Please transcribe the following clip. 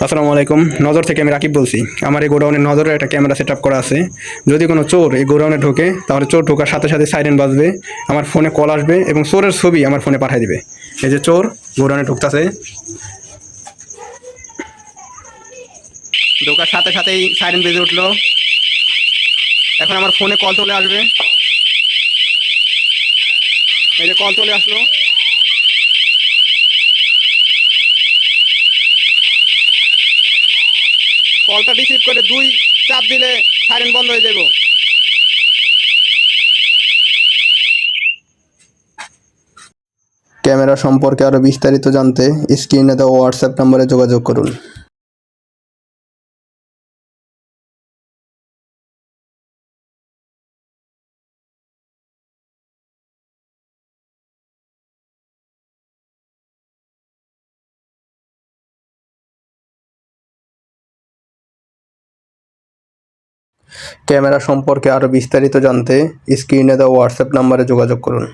আসসালামু আলাইকুম। নজর থেকে আমি রাকিব বলছি। আমার এই গোডাউনের নজরে একটা ক্যামেরা সেট আপ করা আছে। যদি কোনো চোর এই গোডাউনে ঢোকে তাহলে চোর ঢোকার সাথে সাথে সাইরেন বাজবে, আমার ফোনে কল আসবে এবং চোরের ছবি আমার ফোনে পাঠিয়ে দিবে। এই যে চোর গোডাউনে ঢুকতেছে, ঢোকার সাথে সাথেই সাইরেন বেজে উঠলো। এখন আমার ফোনে কল চলে আসবে। এই যে কল চলে আসলো, কলটা রিসিভ করে দুই চাপ দিলে সাইরেন বন্ধ হয়ে যাবে। ক্যামেরা সম্পর্কে আরও বিস্তারিত জানতে স্ক্রিনে দেওয়া হোয়াটসঅ্যাপ নম্বরে যোগাযোগ করুন। ক্যামেরা সম্পর্কে আরও বিস্তারিত জানতে স্ক্রিনে দেওয়া হোয়াটসঅ্যাপ নম্বরে যোগাযোগ করুন।